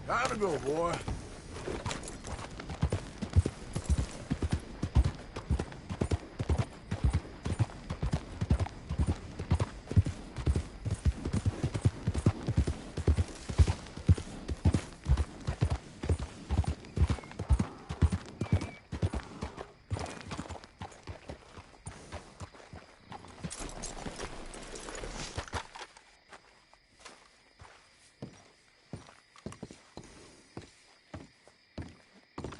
Time to go, boy.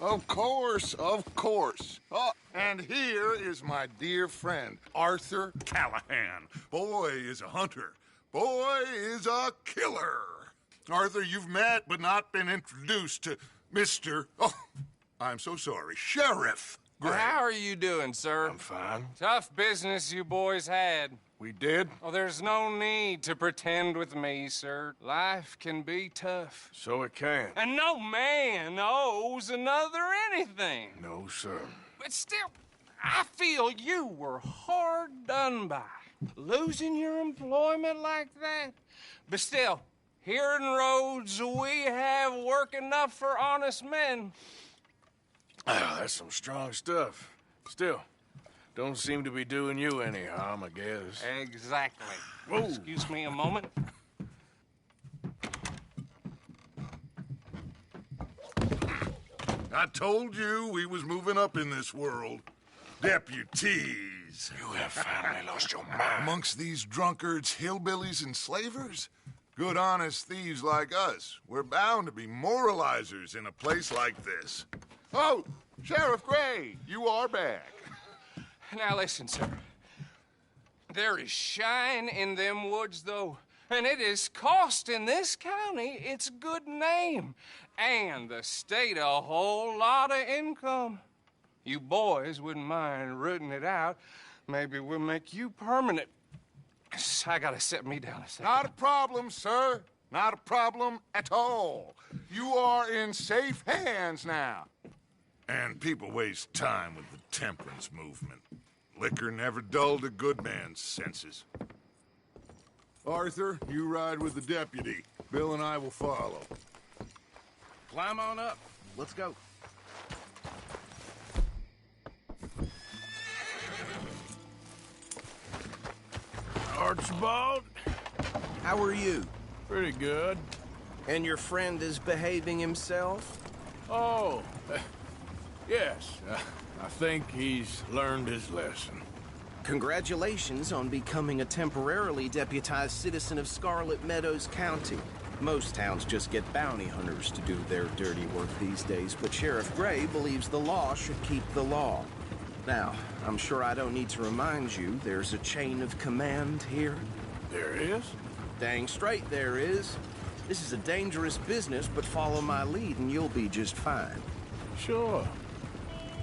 Of course, of course. Oh, and here is my dear friend, Arthur Callahan. Boy is a hunter. Boy is a killer. Arthur, you've met but not been introduced to Mr. Oh, I'm so sorry, Sherife Gray. How are you doing, sir? I'm fine. Tough business you boys had. We did? Oh, there's no need to pretend with me, sir. Life can be tough. So it can. And no man owes another anything. No, sir. But still, I feel you were hard done by. Losing your employment like that. But still, here in Rhodes, we have work enough for honest men. Oh, that's some strong stuff. Still, don't seem to be doing you any harm, I guess. Exactly. Whoa. Excuse me a moment. I told you we was moving up in this world. Deputies. You have finally lost your mind. Amongst these drunkards, hillbillies, and slavers? Good, honest thieves like us. We're bound to be moralizers in a place like this. Oh, Sheriff Gray, you are back. Now listen, sir. There is shine in them woods, though, and it is costing this county its good name and the state a whole lot of income. You boys wouldn't mind rooting it out. Maybe we'll make you permanent. I gotta set me down a second. Not a problem, sir. Not a problem at all. You are in safe hands now. And people waste time with the temperance movement. Liquor never dulled a good man's senses. Arthur, you ride with the deputy. Bill and I will follow. Climb on up. Let's go. Archibald? How are you? Pretty good. And your friend is behaving himself? Oh, yes. I think he's learned his lesson. Congratulations on becoming a temporarily deputized citizen of Scarlet Meadows County. Most towns just get bounty hunters to do their dirty work these days, but Sheriff Gray believes the law should keep the law. Now, I'm sure I don't need to remind you there's a chain of command here. There is? Dang straight there is. This is a dangerous business, but follow my lead and you'll be just fine. Sure.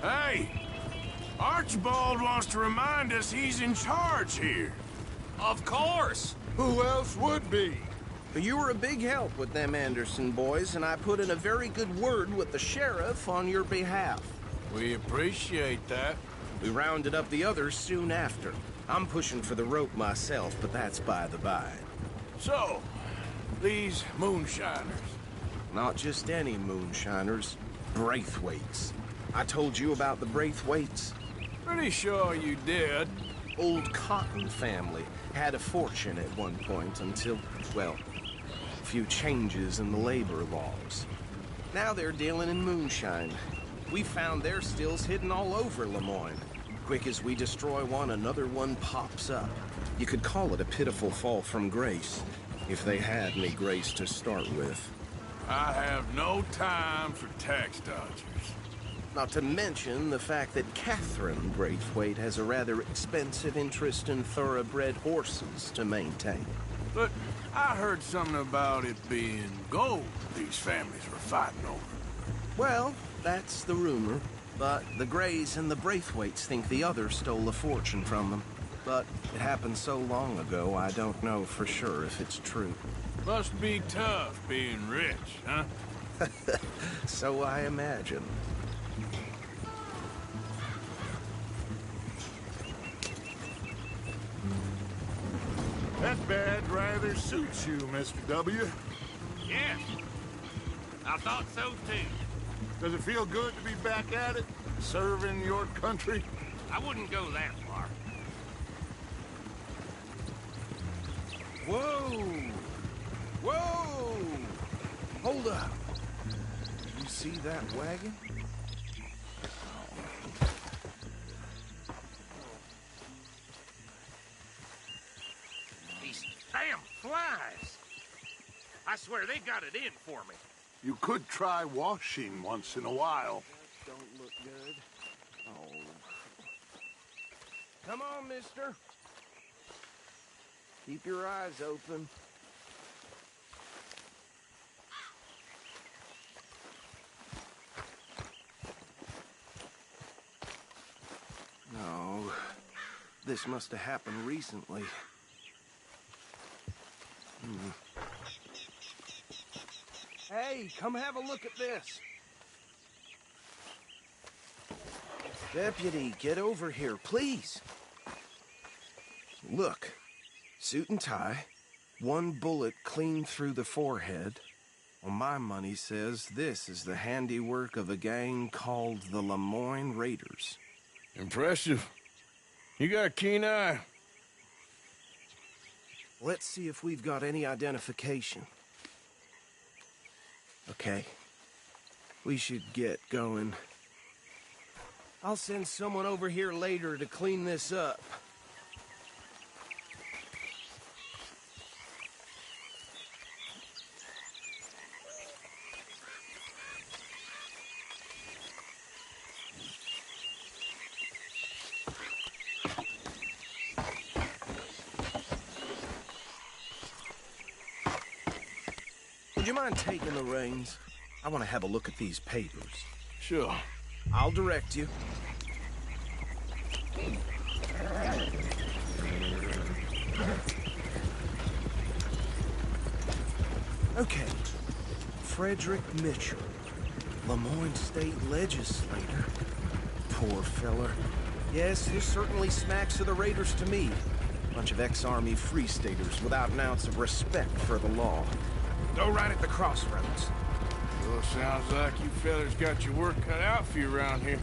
Hey! Archibald wants to remind us he's in charge here. Of course. Who else would be? You were a big help with them Anderson boys, and I put in a very good word with the sheriff on your behalf. We appreciate that. We rounded up the others soon after. I'm pushing for the rope myself, but that's by the by. So, these moonshiners. Not just any moonshiners, Braithwaites. I told you about the Braithwaites. Pretty sure you did. Old Cotton family had a fortune at one point until, well, a few changes in the labor laws. Now they're dealing in moonshine. We found their stills hidden all over Lemoyne. Quick as we destroy one, another one pops up. You could call it a pitiful fall from grace, if they had any grace to start with. I have no time for tax dodgers. Not to mention the fact that Catherine Braithwaite has a rather expensive interest in thoroughbred horses to maintain. But I heard something about it being gold these families were fighting over. Well, that's the rumor. But the Grays and the Braithwaites think the other stole a fortune from them. But it happened so long ago, I don't know for sure if it's true. Must be tough being rich, huh? So I imagine. That badge rather suits you, Mr. W. Yes. I thought so, too. Does it feel good to be back at it? Serving your country? I wouldn't go that far. Whoa! Whoa! Hold up. You see that wagon? These damn flies. I swear they got it in for me. You could try washing once in a while. Don't look good. Oh. Come on, mister. Keep your eyes open. No. This must have happened recently. Hey, come have a look at this. Deputy, get over here, please. Look, suit and tie, one bullet clean through the forehead. Well, my money says this is the handiwork of a gang called the Lemoyne Raiders. Impressive. You got a keen eye. Let's see if we've got any identification. Okay. We should get going. I'll send someone over here later to clean this up. Would you mind taking the reins? I want to have a look at these papers. Sure. I'll direct you. Okay. Frederick Mitchell, Lemoyne State Legislator. Poor feller. Yes, this certainly smacks of the Raiders to me. Bunch of ex-Army Free Staters without an ounce of respect for the law. Go right at the crossroads. Well, sounds like you fellas got your work cut out for you around here.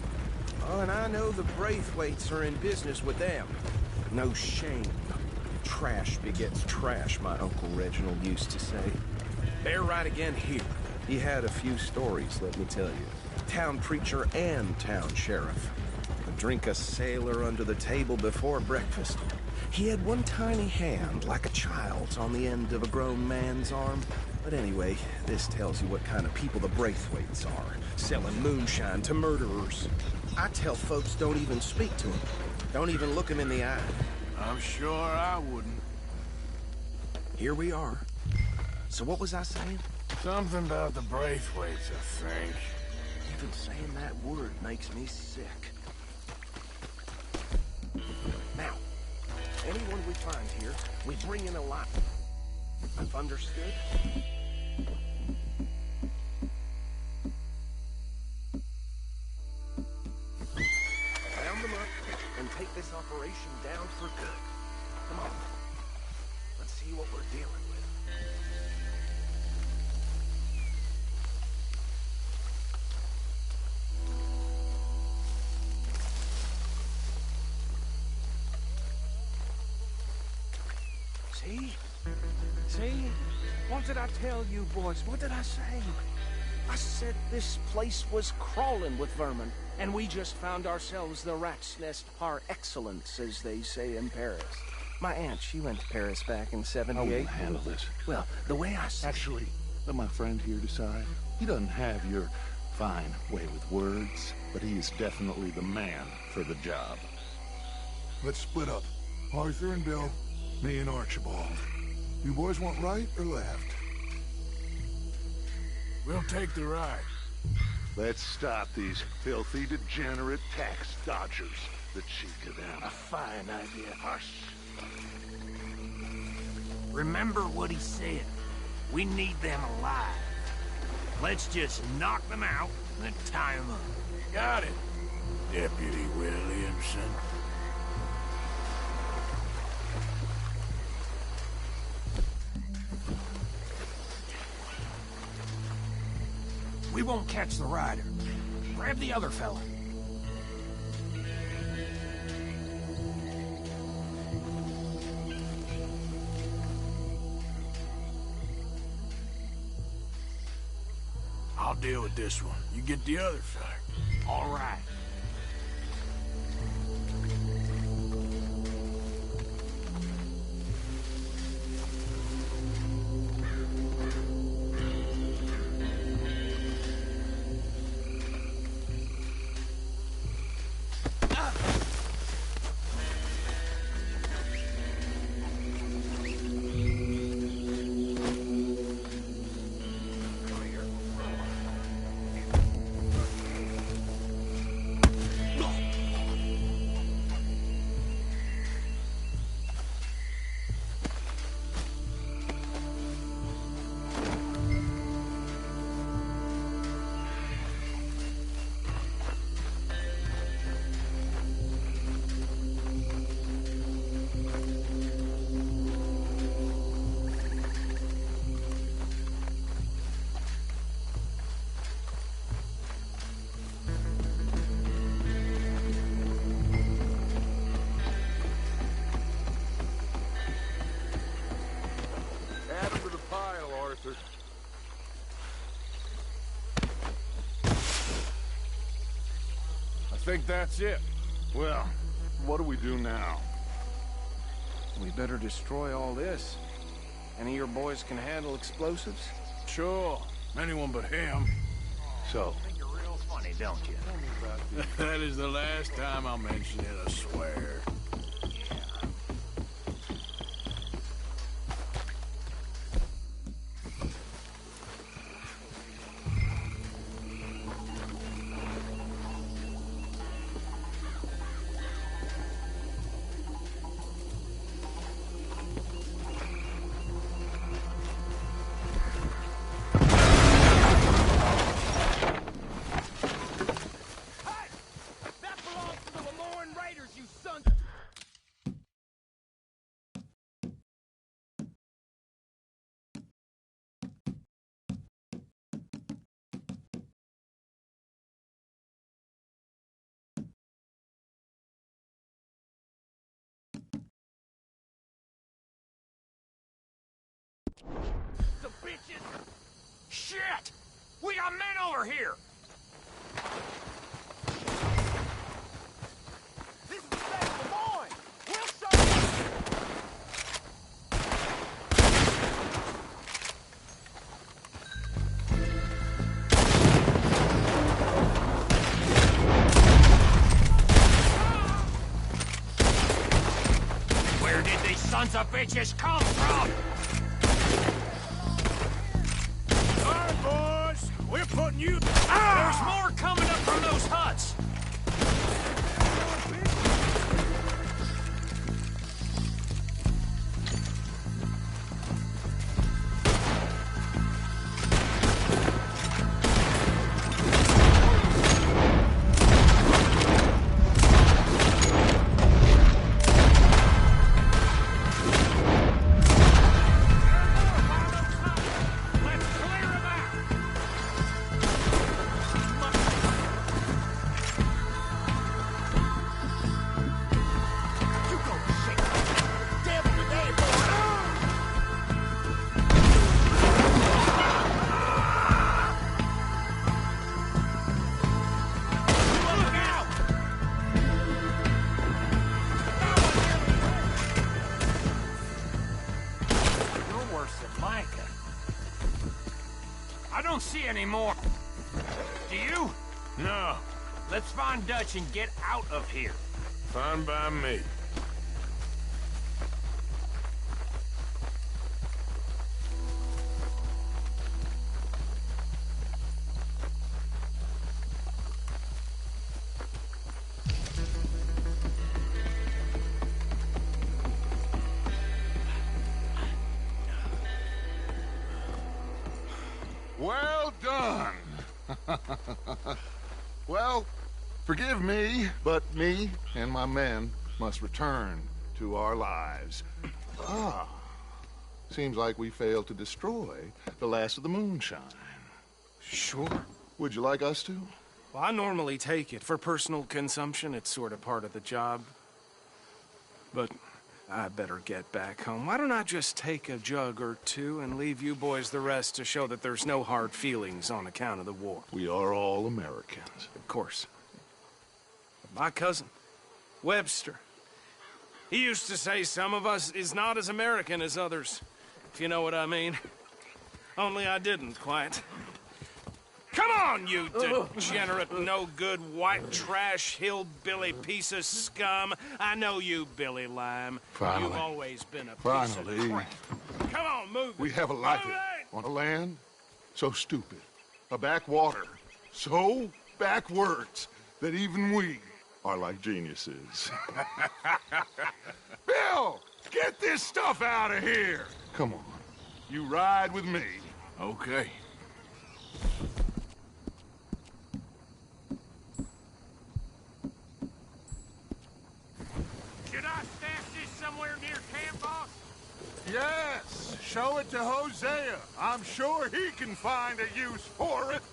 Oh, and I know the Braithwaites are in business with them. No shame. Trash begets trash, my Uncle Reginald used to say. They're right again here. He had a few stories, let me tell you. Town preacher and town sheriff. Drink a sailor under the table before breakfast. He had one tiny hand, like a child's, on the end of a grown man's arm. But anyway, this tells you what kind of people the Braithwaites are. Selling moonshine to murderers. I tell folks don't even speak to them. Don't even look them in the eye. I'm sure I wouldn't. Here we are. So what was I saying? Something about the Braithwaites, I think. Even saying that word makes me sick. Now, anyone we find here, we bring in alive. Understood? Round them up and take this operation down for good. Come on. Let's see what we're dealing with. See? See? What did I tell you, boys? What did I say? I said this place was crawling with vermin, and we just found ourselves the rat's nest par excellence, as they say in Paris. My aunt, she went to Paris back in '78. I will handle this. Well, the way I said... Actually, let my friend here decide. He doesn't have your fine way with words, but he is definitely the man for the job. Let's split up. Arthur and Bill, me and Archibald. You boys want right or left? We'll take the right. Let's stop these filthy, degenerate tax dodgers. The cheek of them. A fine idea. Hush. Remember what he said. We need them alive. Let's just knock them out and then tie them up. Got it, Deputy Williamson. We won't catch the rider. Grab the other fella. I'll deal with this one. You get the other fella. All right. Add them to the pile, Arthur. I think that's it. Well, what do we do now? We better destroy all this. Any of your boys can handle explosives? Sure. Anyone but him. So, Think you're real funny, don't you? That is the last time I'll mention it, I swear. The bitches! Shit! We got men over here! This is safe, come on! We'll show you! Where did these sons of bitches come from? Boys, we're putting you... There's more coming up from those huts! Let's clear them out! don't see any more. Do you? No. Let's find Dutch and get out of here. Fine by me. Well done. Well, forgive me, but me and my men must return to our lives. Seems like we failed to destroy the last of the moonshine. Sure. Would you like us to? Well, I normally take it. For personal consumption, it's sort of part of the job. But I better get back home. Why don't I just take a jug or two and leave you boys the rest to show that there's no hard feelings on account of the war? We are all Americans. Of course. My cousin, Webster, he used to say some of us is not as American as others, if you know what I mean. Only I didn't quite. Come on, you degenerate, no-good, white trash, hillbilly piece of scum. I know you, Billy Lime. Finally. You've always been a piece Finally. of crap. Come on, move We it. have a life Move it! on a land so stupid, a backwater so backwards that even we are like geniuses. Bill, get this stuff out of here. Come on, you ride with me. Okay. Should I stash this somewhere near camp, boss? Yes, show it to Hosea. I'm sure he can find a use for it.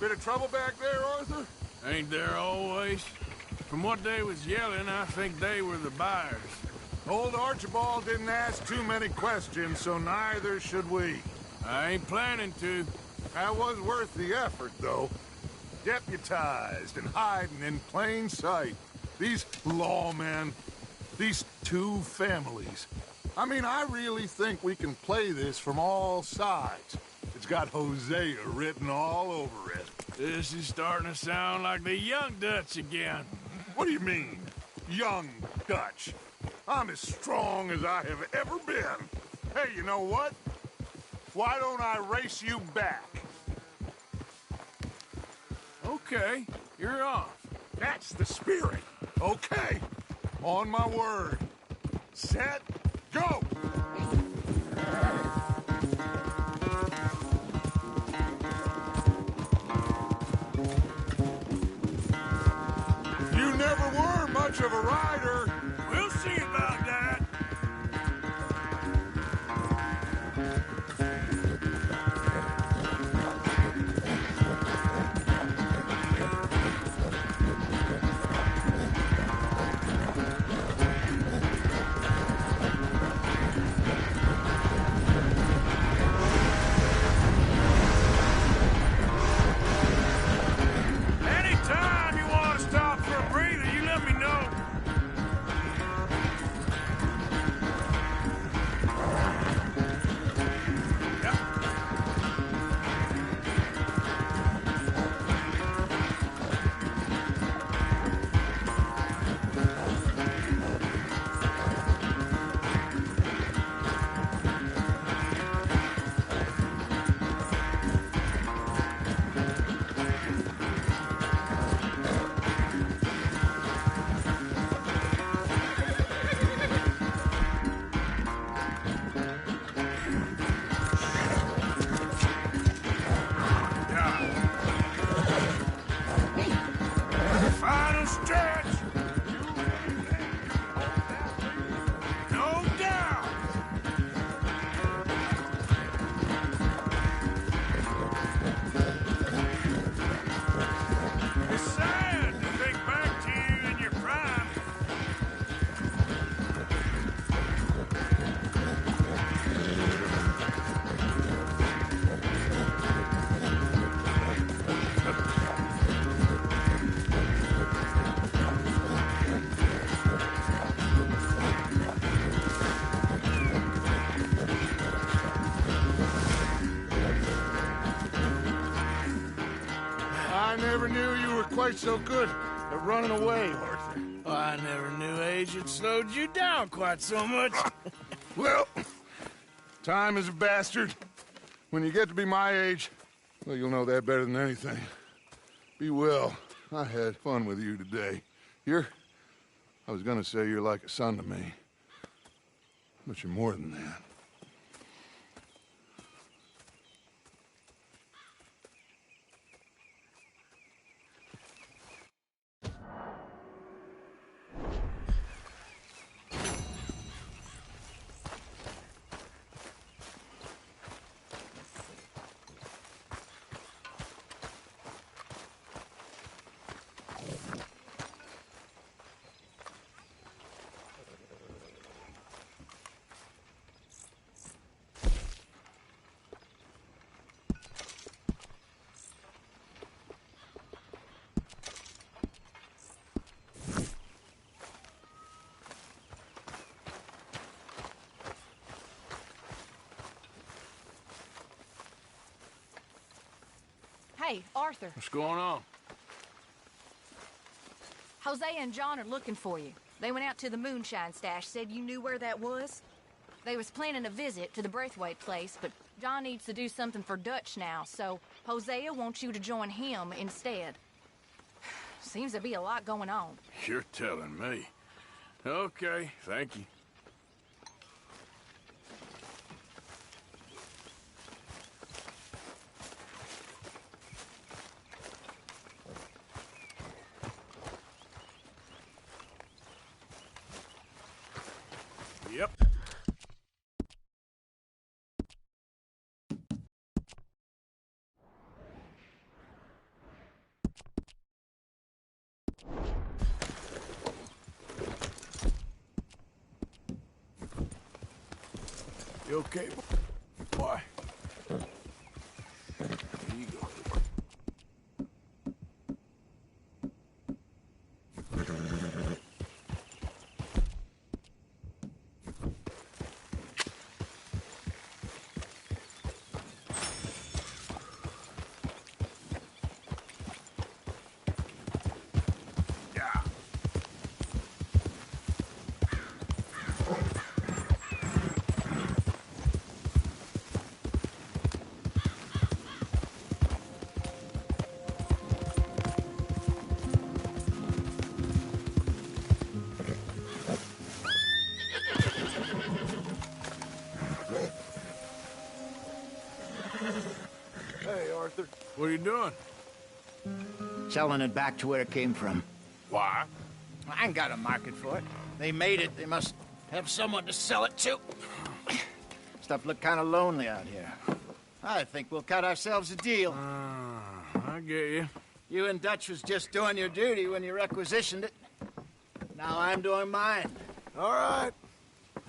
Bit of trouble back there, Arthur? Ain't there always? From what they was yelling, I think they were the buyers. Old Archibald didn't ask too many questions, so neither should we. I ain't planning to. That was worth the effort, though. Deputized and hiding in plain sight. These lawmen, these two families. I mean, I really think we can play this from all sides. It's got Hosea written all over it. This is starting to sound like the Young Dutch again. What do you mean, young Dutch? I'm as strong as I have ever been. Hey, you know what? Why don't I race you back? Okay, you're off. That's the spirit. Okay, on my word. Set, go! You never were much of a rider. We'll see about that. Anytime you want to stop for a breather, you let me know. Final stretch. No doubt. It's sad to think back to you in your prime. I never knew you were quite so good at running away, Arthur. I never knew age had slowed you down quite so much. Well, time is a bastard. When you get to be my age, well, you'll know that better than anything. Be well. I had fun with you today. I was gonna say you're like a son to me. But you're more than that. Hey, Arthur. What's going on? Hosea and John are looking for you. They went out to the moonshine stash, said you knew where that was. They was planning a visit to the Braithwaite place, but John needs to do something for Dutch now, so Hosea wants you to join him instead. Seems to be a lot going on. You're telling me. Okay, thank you. Yep. You okay, boy? Here you go. Hey, Arthur. What are you doing? Selling it back to where it came from. Why? I ain't got a market for it. They made it. They must have someone to sell it to. Stuff look kind of lonely out here. I think we'll cut ourselves a deal. I get you. You and Dutch was just doing your duty when you requisitioned it. Now I'm doing mine. All right.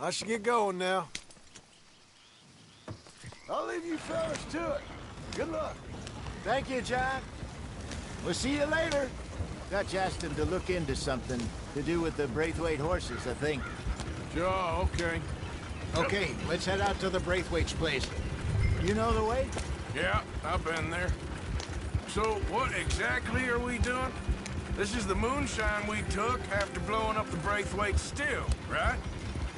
I should get going now. I'll leave you fellas to it. Good luck. Thank you, John. We'll see you later. Dutch asked him to look into something to do with the Braithwaite horses, I think. Sure, okay. Okay, let's head out to the Braithwaite's place. You know the way? Yeah, I've been there. So, what exactly are we doing? This is the moonshine we took after blowing up the Braithwaite still, right?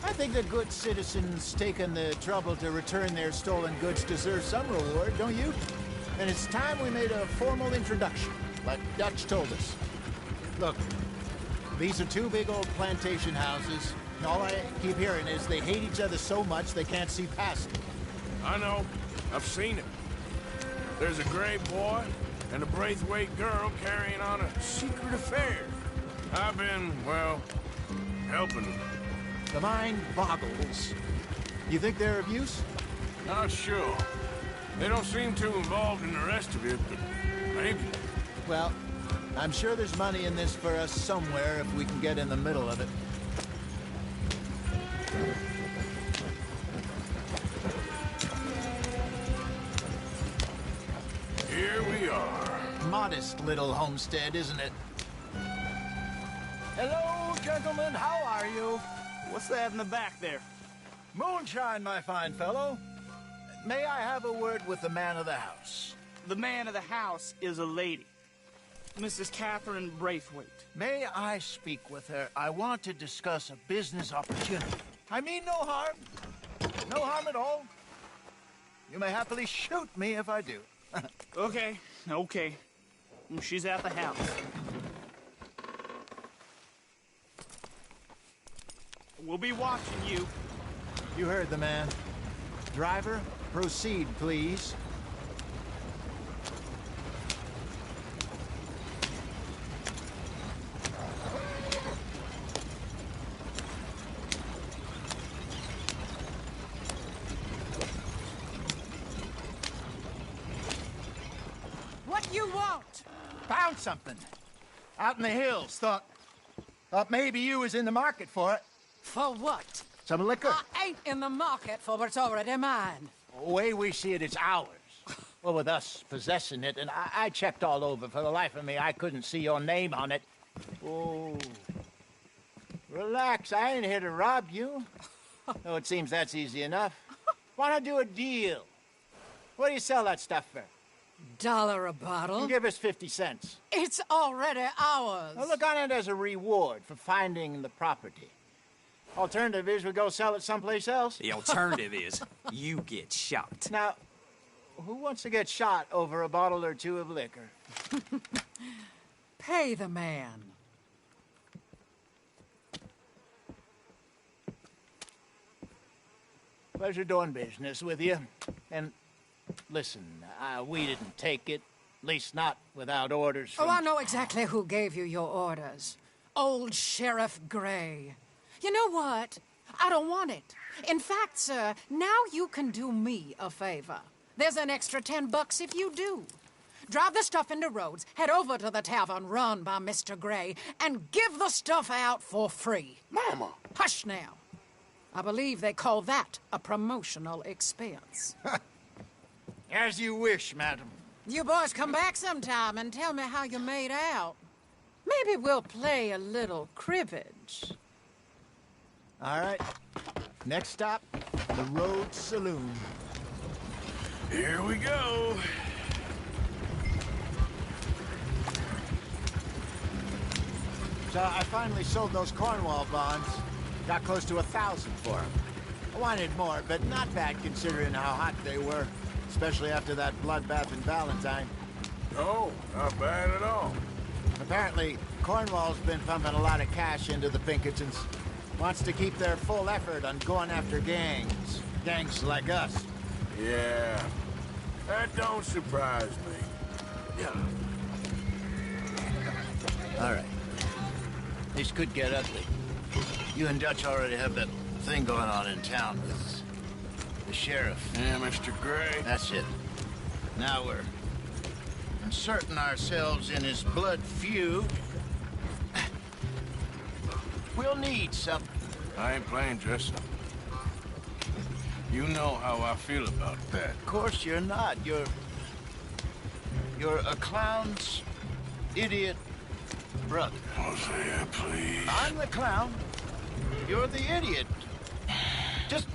I think the good citizens taking the trouble to return their stolen goods deserve some reward, don't you? And it's time we made a formal introduction, like Dutch told us. Look, these are two big old plantation houses, and all I keep hearing is they hate each other so much they can't see past it. I know. I've seen it. There's a gray boy and a Braithwaite girl carrying on a secret affair. I've been, well, helping them. The mind boggles. You think they're of use? Not sure. They don't seem too involved in the rest of it, but maybe. Well, I'm sure there's money in this for us somewhere if we can get in the middle of it. Here we are. Modest little homestead, isn't it? Hello, gentlemen. How are you? What's that in the back there? Moonshine, my fine fellow. May I have a word with the man of the house? The man of the house is a lady. Mrs. Catherine Braithwaite. May I speak with her? I want to discuss a business opportunity. I mean no harm. No harm at all. You may happily shoot me if I do. Okay. She's at the house. We'll be watching you. You heard the man. Driver, proceed, please. What you want? Found something. Out in the hills. Thought maybe you was in the market for it. For what? Some liquor. I ain't in the market for what's already mine. The way we see it, it's ours. Well, with us possessing it, and I checked all over. For the life of me, I couldn't see your name on it. Oh. Relax, I ain't here to rob you. Oh, it seems that's easy enough. Why not do a deal? What do you sell that stuff for? $1 a bottle? Give us 50 cents. It's already ours. Well, look on it as a reward for finding the property. Alternative is we go sell it someplace else. The alternative is you get shot. Now, who wants to get shot over a bottle or two of liquor? Pay the man. Pleasure doing business with you. And listen, we didn't take it. At least not without orders from... Oh, I know exactly who gave you your orders. Old Sheriff Gray. You know what? I don't want it. In fact, sir, now you can do me a favor. There's an extra $10 if you do. Drive the stuff into Rhodes, head over to the tavern run by Mr. Gray, and give the stuff out for free. Mama! Hush now. I believe they call that a promotional expense. As you wish, madam. You boys come back sometime and tell me how you made out. Maybe we'll play a little cribbage. All right. Next stop, the Rhodes Saloon. Here we go. So I finally sold those Cornwall bonds. Got close to 1,000 for them. I wanted more, but not bad considering how hot they were. Especially after that bloodbath in Valentine. No, not bad at all. Apparently, Cornwall's been pumping a lot of cash into the Pinkertons. Wants to keep their full effort on going after gangs. Gangs like us. Yeah, that don't surprise me. Yeah. All right. This could get ugly. You and Dutch already have that thing going on in town with the sheriff. Yeah, Mr. Gray. That's it. Now we're inserting ourselves in his blood feud. We'll need something. I ain't playing dress up. You know how I feel about that. Of course you're not. You're a clown's idiot brother. Hosea, please. I'm the clown. You're the idiot. Just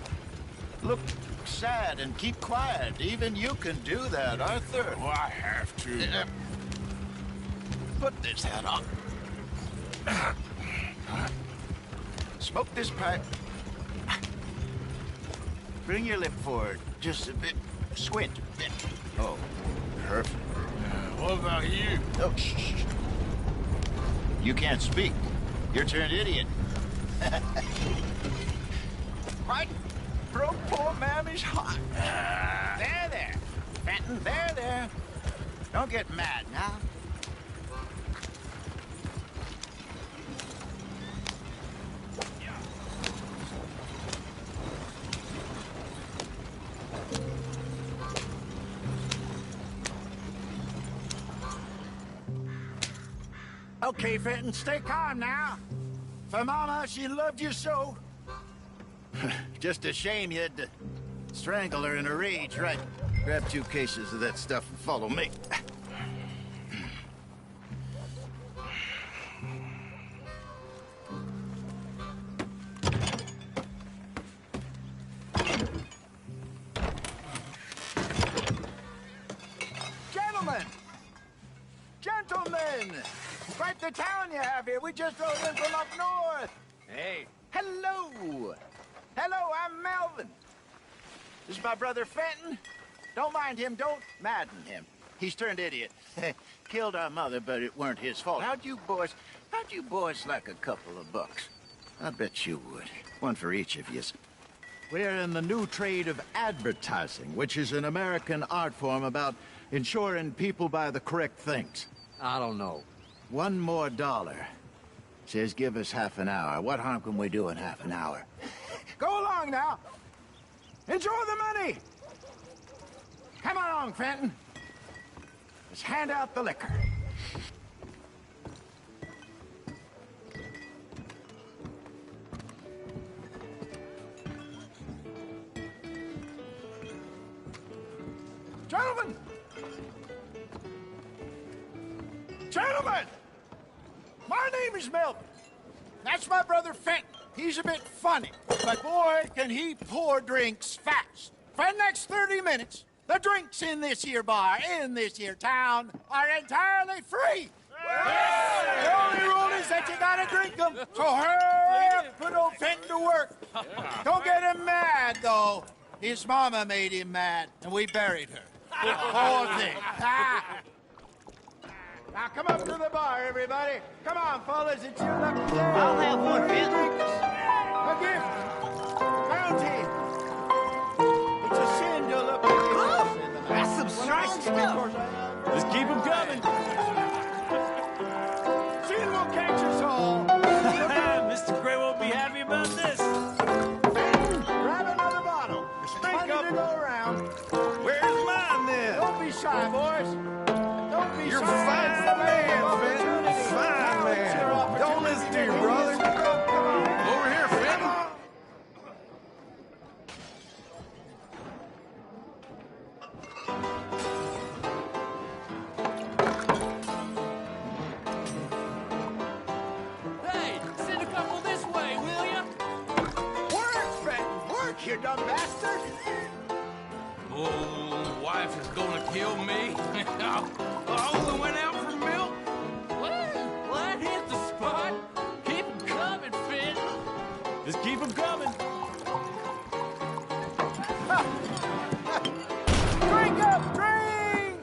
look sad and keep quiet. Even you can do that, Arthur. Oh, I have to. Put this hat on. Smoke this pipe. Bring your lip forward just a bit. Squint a bit. Oh, perfect. What about you? Oh, shh. You can't speak. You're turned idiot. Right? Broke poor Mammy's heart. There. Fenton, there. Don't get mad now. Okay, Fenton, stay calm now. For Mama, she loved you so. Just a shame you had to strangle her in a rage, right? Grab 2 cases of that stuff and follow me. Gentlemen! Quite the town you have here. We just rode in from up north. Hey. Hello. I'm Melvin. This is my brother Fenton. Don't mind him. Don't madden him. He's turned idiot. Killed our mother, but it weren't his fault. How'd you boys like a couple of bucks? I bet you would. One for each of yous. We're in the new trade of advertising, which is an American art form about ensuring people buy the correct things. I don't know. $1 more. Says give us half an hour. What harm can we do in half an hour? Go along now. Enjoy the money. Come along, Fenton. Let's hand out the liquor. Gentlemen! My name is Melvin. That's my brother Fenton. He's a bit funny, but boy, can he pour drinks fast. For the next 30 minutes, The drinks in this here bar, in this here town, are entirely free. The only rule is that you gotta drink them. So hurry up, put old Fenton to work. Don't get him mad, though. His mama made him mad, and we buried her. Poor thing. Now come up to the bar, everybody. Come on, fellas, it's your lucky day. I'll have one, Fenton. A gift. Bounty. It's a sin to look at gifts in the night. That's some strong stuff. Just keep them coming. Sin will catch us all. Mr. Gray won't be happy about this. Grab another bottle. Plenty to go around. Where's mine, then? Don't be shy, boys. Don't be You're shy. fine It's the man, opportunity. Fenton. Fine Now it's man. your opportunity Don't listen to your win brother. this cup. Come on. Over here, Fenton. Hey, send a couple this way, will ya? Work, Fenton. Work, you dumb bastard. Oh, wife is gonna kill me. I only went out for milk. Well, that hit the spot. Keep 'em coming, Finn. Just keep them coming. Drink up, drink!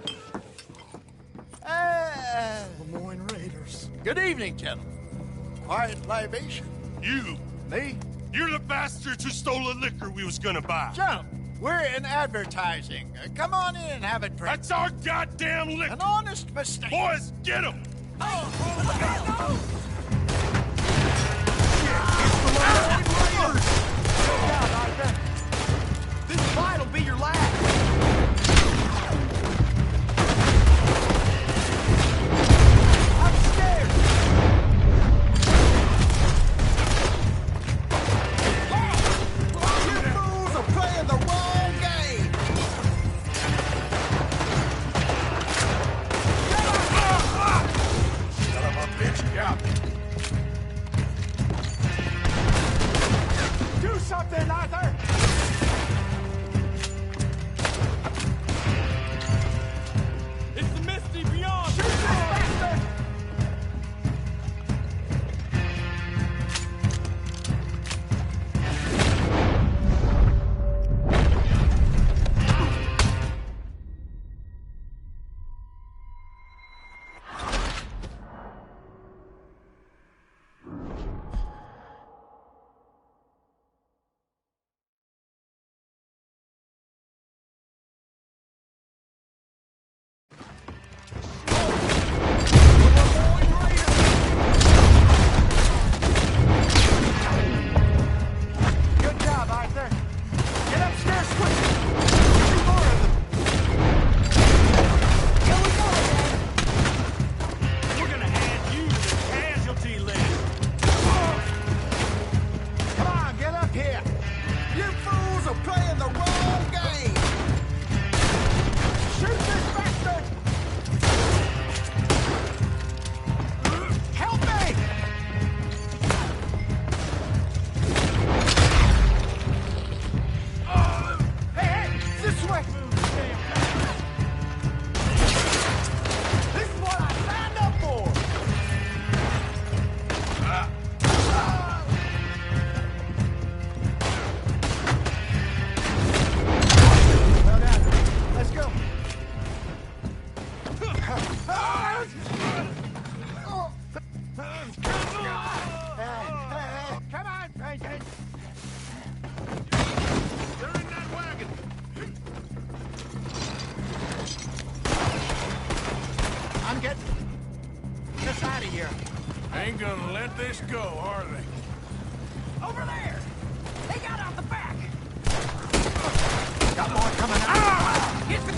Lemoyne Raiders. Good evening, gentlemen. Quiet libation. You! Me? You're the bastards who stole the liquor we was gonna buy. Jump. We're in advertising. Come on in and have a drink. That's our goddamn liquor! An honest mistake. Boys, get him! This fight'll be your last. I'm scared. You fools are playing the wrong game. Son of a bitch, yeah. Do something, Arthur. It's the Misty Beyond. Shoot this bastard. Good job, Arthur. Get upstairs quick. Two more of them. Here we go again. We're gonna add you to the casualty list. Come on, get up here. You fools are playing the wrong game. Shoot this bastard. Help me. Hey, this way. This is what I signed up for. Well done. Let's go. Come on, Franklin. They're in that wagon! I'm getting us out of here. Ain't gonna let this go, are they? Over there. They got out the back. Got more coming out. Get the...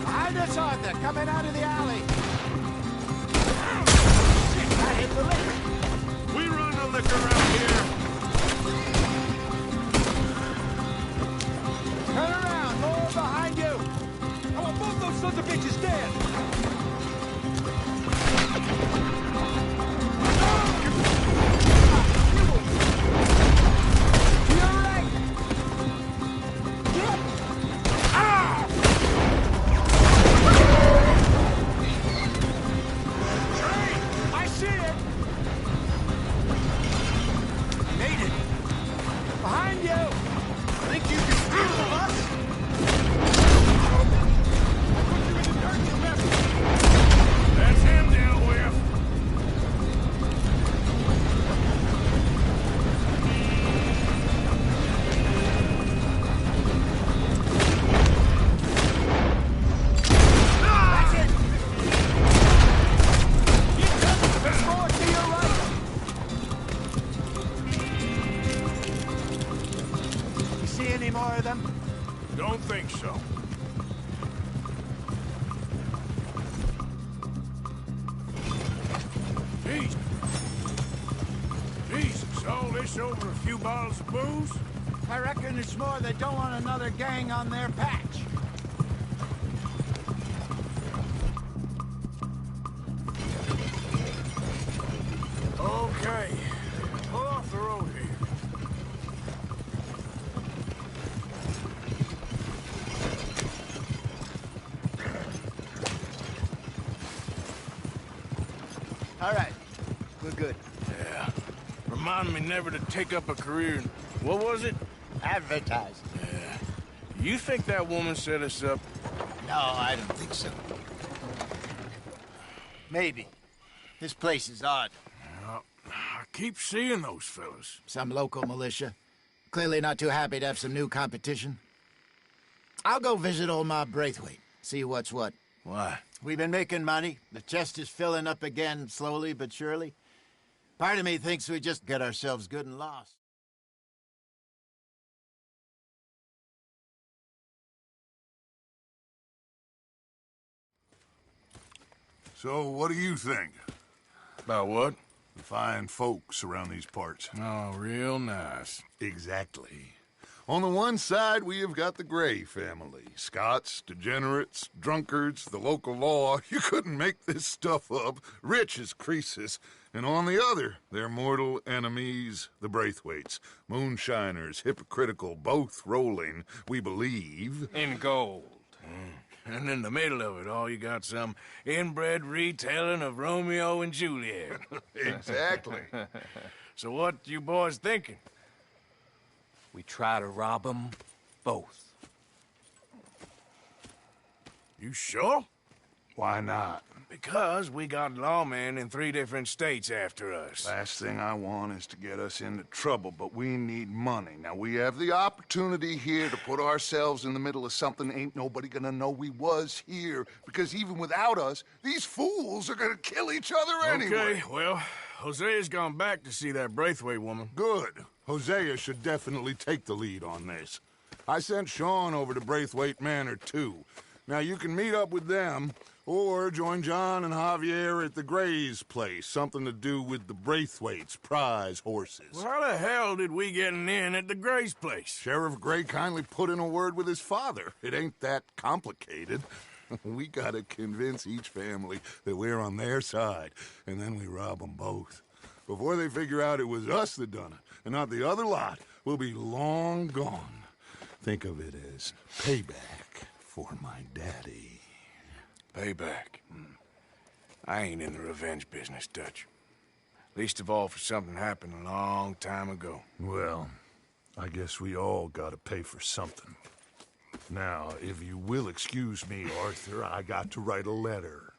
Behind us, Arthur, coming out of the alley. I hit the liquor. We run the liquor around here! Turn around, more behind you. I want both those sons of bitches dead. over a few bottles of booze? I reckon it's more they don't want another gang on their patch. Okay. Pull off the road here. All right. We're good. Yeah. Remind me never to take up a career in... What was it? Advertising. Yeah. You think that woman set us up? No, I don't think so. Maybe. This place is odd. Well, I keep seeing those fellas. Some local militia. Clearly not too happy to have some new competition. I'll go visit old Ma Braithwaite. See what's what. Why? We've been making money. The chest is filling up again, slowly but surely. Part of me thinks we just get ourselves good and lost. So, what do you think? About what? The fine folks around these parts. Oh, real nice. Exactly. On the one side, we have got the Gray family. Scots, degenerates, drunkards, the local law. You couldn't make this stuff up. Rich as Croesus. And on the other, their mortal enemies, the Braithwaites. Moonshiners, hypocritical, both rolling, we believe... in gold. And in the middle of it all, you got some inbred retelling of Romeo and Juliet. Exactly. So what you boys thinking? We try to rob them both. You sure? Why not? Because we got lawmen in 3 different states after us. Last thing I want is to get us into trouble, but we need money. Now, we have the opportunity here to put ourselves in the middle of something ain't nobody gonna know we was here, because even without us, these fools are gonna kill each other anyway. Okay, well, Hosea's gone back to see that Braithwaite woman. Good. Hosea should definitely take the lead on this. I sent Sean over to Braithwaite Manor, too. Now, you can meet up with them, or join John and Javier at the Gray's place. Something to do with the Braithwaite's prize horses. Well, how the hell did we get in at the Gray's place? Sheriff Gray kindly put in a word with his father. It ain't that complicated. We gotta convince each family that we're on their side, and then we rob them both. Before they figure out it was us that done it, and not the other lot, we'll be long gone. Think of it as payback for my daddy. Payback. I ain't in the revenge business, Dutch. Least of all for something happened a long time ago. Well, I guess we all gotta pay for something. Now, if you will excuse me, Arthur, I got to write a letter.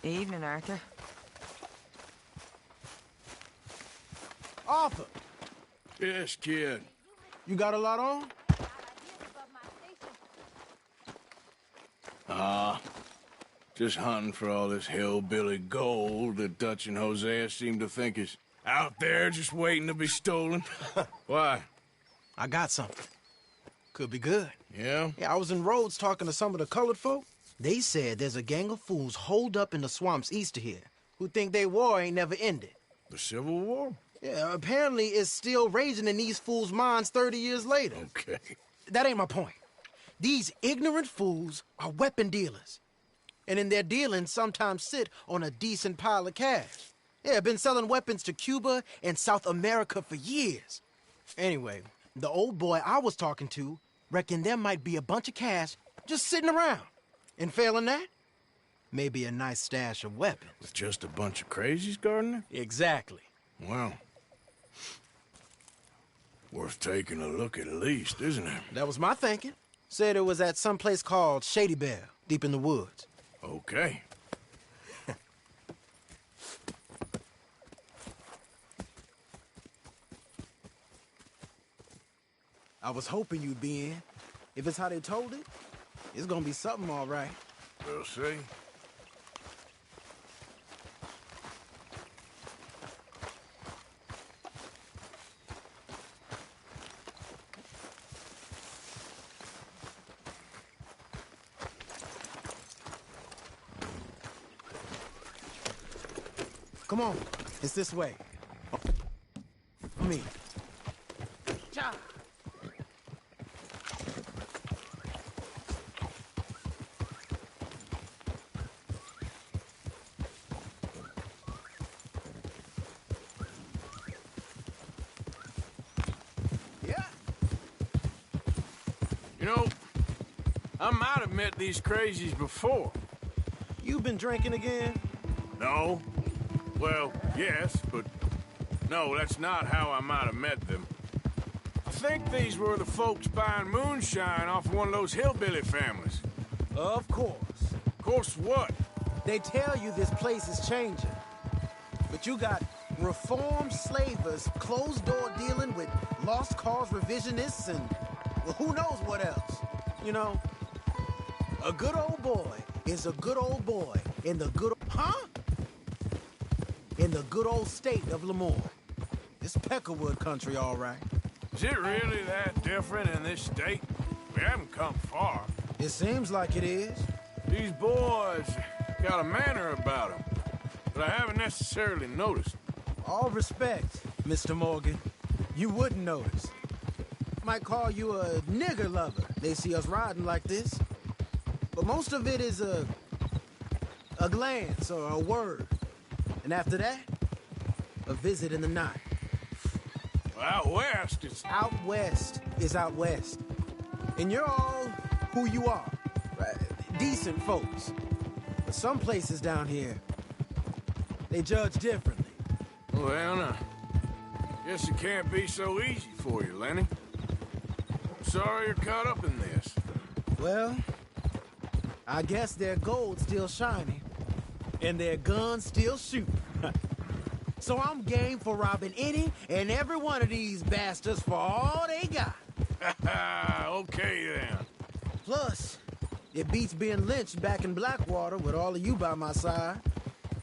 Evening, Arthur. Arthur! Yes, kid. You got a lot on? Just hunting for all this hillbilly gold that Dutch and Hosea seem to think is out there just waiting to be stolen. Why? I got something. Could be good. Yeah? Yeah, I was in Rhodes talking to some of the colored folk. They said there's a gang of fools holed up in the swamps east of here who think their war ain't never ended. The Civil War? Yeah, apparently it's still raging in these fools' minds 30 years later. Okay. That ain't my point. These ignorant fools are weapon dealers. And in their dealing, sometimes sit on a decent pile of cash. Yeah, been selling weapons to Cuba and South America for years. Anyway, the old boy I was talking to reckoned there might be a bunch of cash just sitting around. And failing that, maybe a nice stash of weapons. With just a bunch of crazies guarding it? Exactly. Well, worth taking a look at least, isn't it? That was my thinking. Said it was at some place called Shady Bell, deep in the woods. Okay. I was hoping you'd be in. If it's how they told it, it's gonna be something all right. We'll see. Come on, it's this way. Me. Ja. Yeah. You know, I might have met these crazies before. You been drinking again? No. Well, yes, but no, that's not how I might have met them. I think these were the folks buying moonshine off one of those hillbilly families. Of course. Of course what? They tell you this place is changing. But you got reformed slavers, closed-door dealing with lost cause revisionists and, well, who knows what else. You know, a good old boy is a good old boy in the good... Huh? In the good old state of Lemoore. It's Peckerwood country, all right. Is it really that different in this state? We haven't come far. It seems like it is. These boys got a manner about them, but I haven't necessarily noticed. All respect, Mr. Morgan. You wouldn't notice. Might call you a nigger lover. They see us riding like this. But most of it is a glance or a word. And after that, a visit in the night. Well, out west, it's... Out west is out west. And you're all who you are. Right? Decent folks. But some places down here, they judge differently. Well, now, guess it can't be so easy for you, Lenny. Sorry you're caught up in this. Well, I guess their gold's still shining. And their guns still shoot. So I'm game for robbing any and every one of these bastards for all they got. Okay, then. Plus, it beats being lynched back in Blackwater with all of you by my side.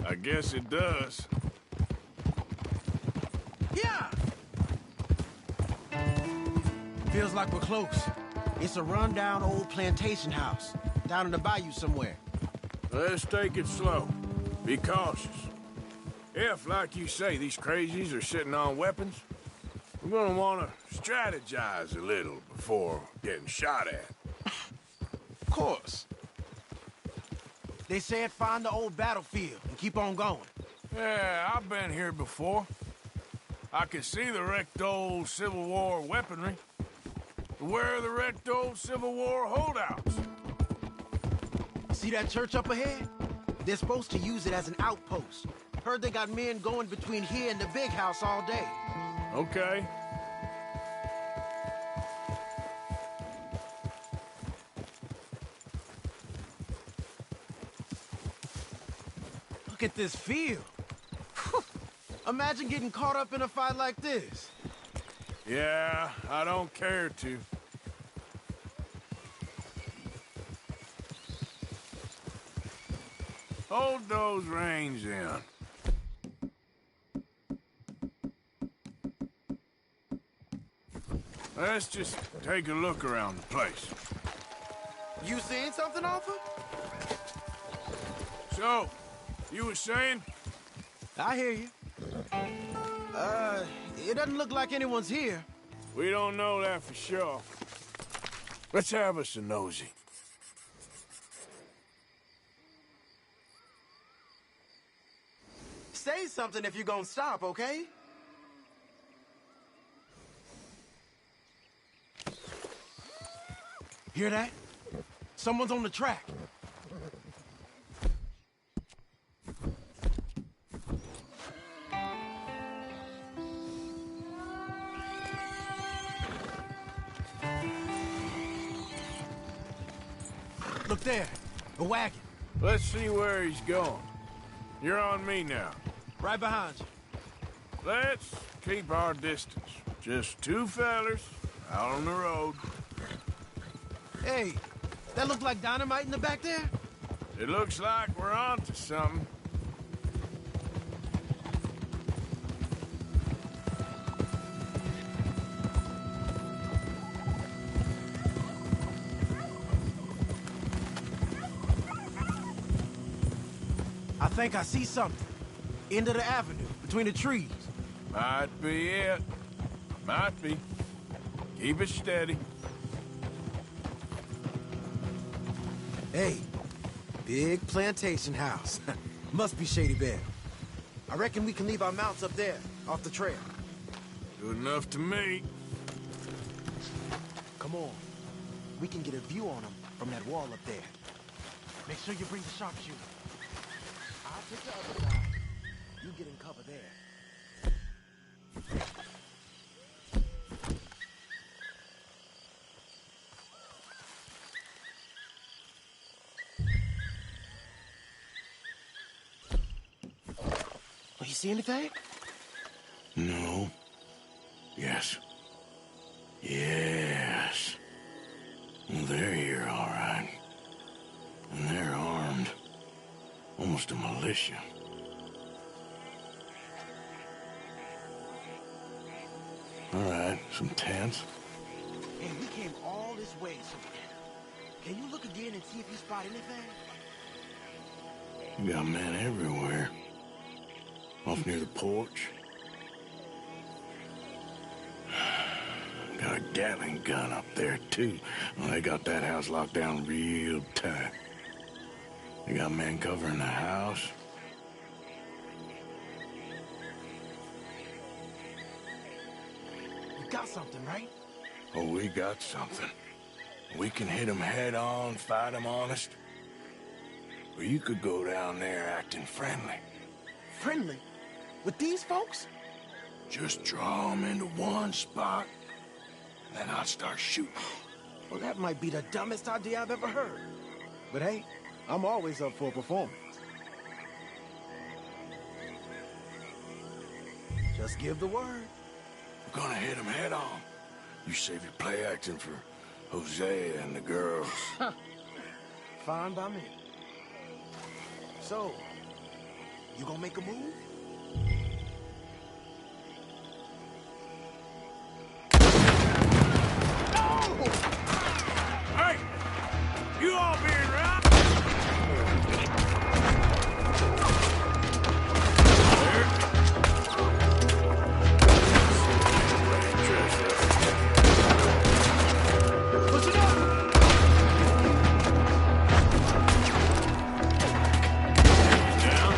I guess it does. Yeah! Feels like we're close. It's a rundown old plantation house down in the bayou somewhere. Let's take it slow. Be cautious. If, like you say, these crazies are sitting on weapons, we're gonna want to strategize a little before getting shot at. Of course. They said find the old battlefield and keep on going. Yeah, I've been here before. I can see the wrecked old Civil War weaponry. Where are the wrecked old Civil War holdouts? See that church up ahead? They're supposed to use it as an outpost. Heard they got men going between here and the big house all day. Okay. Look at this field. Imagine getting caught up in a fight like this. Yeah, I don't care to. Hold those reins in. Let's just take a look around the place. You seeing something, Arthur? So, you were saying? I hear you. It doesn't look like anyone's here. We don't know that for sure. Let's have us a nosy. Say something if you're gonna stop, okay? Hear that? Someone's on the track. Look there, a wagon. Let's see where he's going. You're on me now. Right behind you. Let's keep our distance. Just two fellers out on the road. Hey, that look like dynamite in the back there? It looks like we're onto something. I think I see something. End of the avenue, between the trees. Might be it. Might be. Keep it steady. Hey, big plantation house. Must be Shady Belle. I reckon we can leave our mounts up there, off the trail. Good enough to me. Come on. We can get a view on them from that wall up there. Make sure you bring the sharpshooter. I'll take the other side. You get in cover there. Oh, you see anything? No. Yes. Yes. Well, they're here, all right. And they're armed. Almost a militia. All right, some tents. Hey, we came all this way, so can you look again and see if you spot anything? You got men everywhere. Off near the porch. Got a Gatling gun up there, too. Well, they got that house locked down real tight. They got men covering the house. You got something, right? Oh, we got something. We can hit them head on, fight them honest. Or you could go down there acting friendly. Friendly? With these folks? Just draw them into one spot, then I'll start shooting. Well, that might be the dumbest idea I've ever heard. But hey, I'm always up for a performance. Just give the word. We're gonna hit them head on. You save your play acting for Hosea and the girls. Fine by me. So, you gonna make a move? Hey! You all being right? Push it up! Down.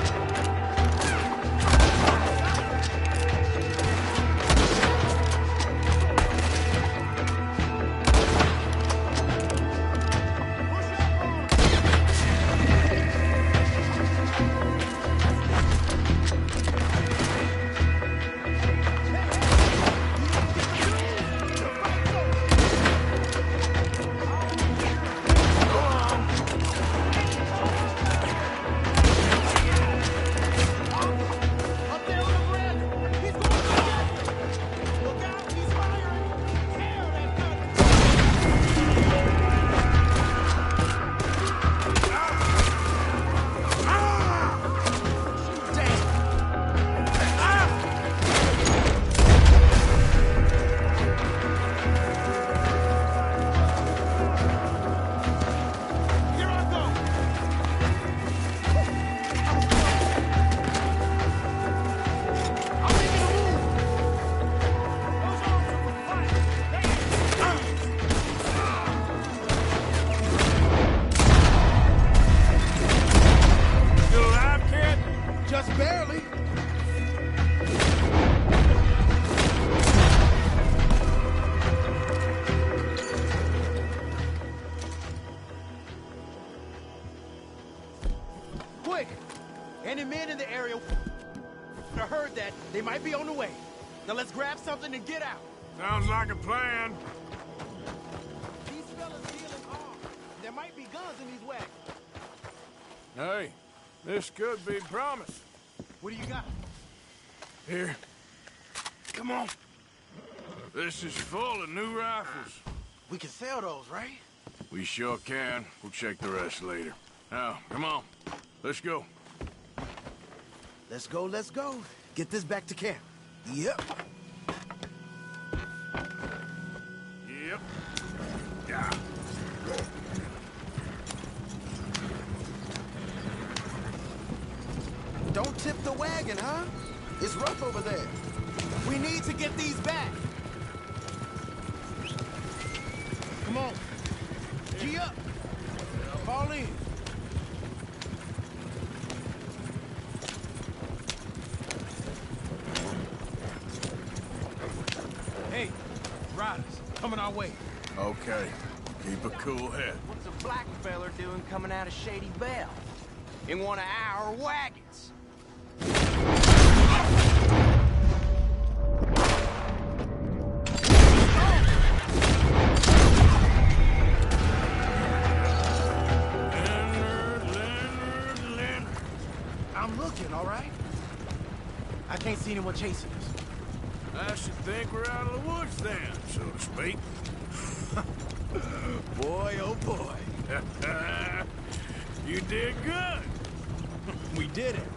the area. I heard that. They might be on the way. Now let's grab something and get out. Sounds like a plan. These fellas dealing arms. There might be guns in these wagons. Hey, this could be promising. What do you got? Here. Come on. This is full of new rifles. We can sell those, right? We sure can. We'll check the rest later. Now, come on. Let's go. Let's go, let's go. Get this back to camp. Yep. Yep. Yeah. Don't tip the wagon, huh? It's rough over there. We need to get these back. Come on. Gee up. Fall in. Hey, riders, coming our way. Okay. Keep a cool head. What's a black feller doing coming out of Shady Bell? In one of our wagons? I'm looking, all right? I can't see anyone chasing us. I should think we're out of the woods then, so to speak. Boy, oh boy. You did good. We did it.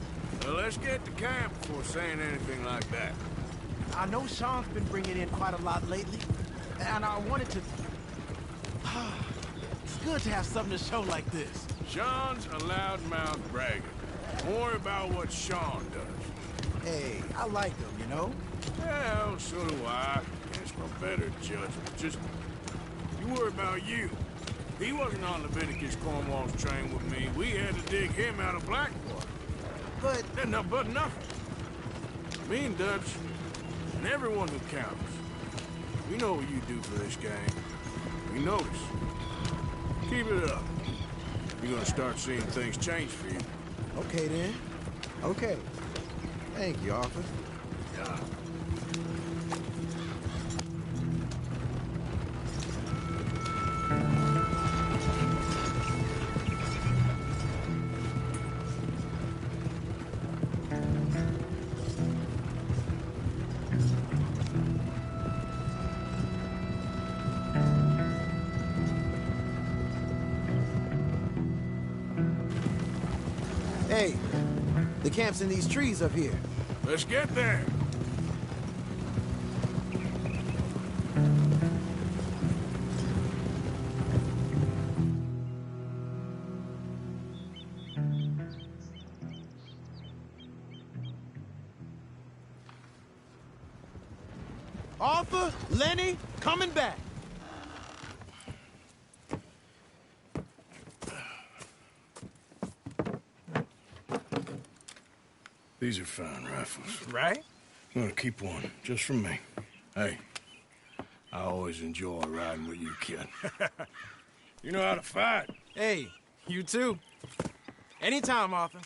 Well, let's get to camp before saying anything like that. I know Sean's been bringing in quite a lot lately, and I wanted to... It's good to have something to show like this. Sean's a loudmouth bragger. Don't worry about what Sean does. Hey, I like him, you know? Well, so do I. Against my better judgment. Just, you worry about you. He wasn't on Leviticus Cornwall's train with me. We had to dig him out of Blackwater. But... But nothing. Me and Dutch, and everyone who counts. We know what you do for this gang. We notice. Keep it up. You're gonna start seeing things change for you. Okay, then. Okay. Thank you, Arthur. Yeah. Hey, the camp's in these trees up here. Let's get there. Arthur, Lenny, coming back. These are fine rifles. Right? I'm gonna keep one, just for me. Hey, I always enjoy riding with you, kid. You know how to fight. Hey, you too. Anytime, Arthur.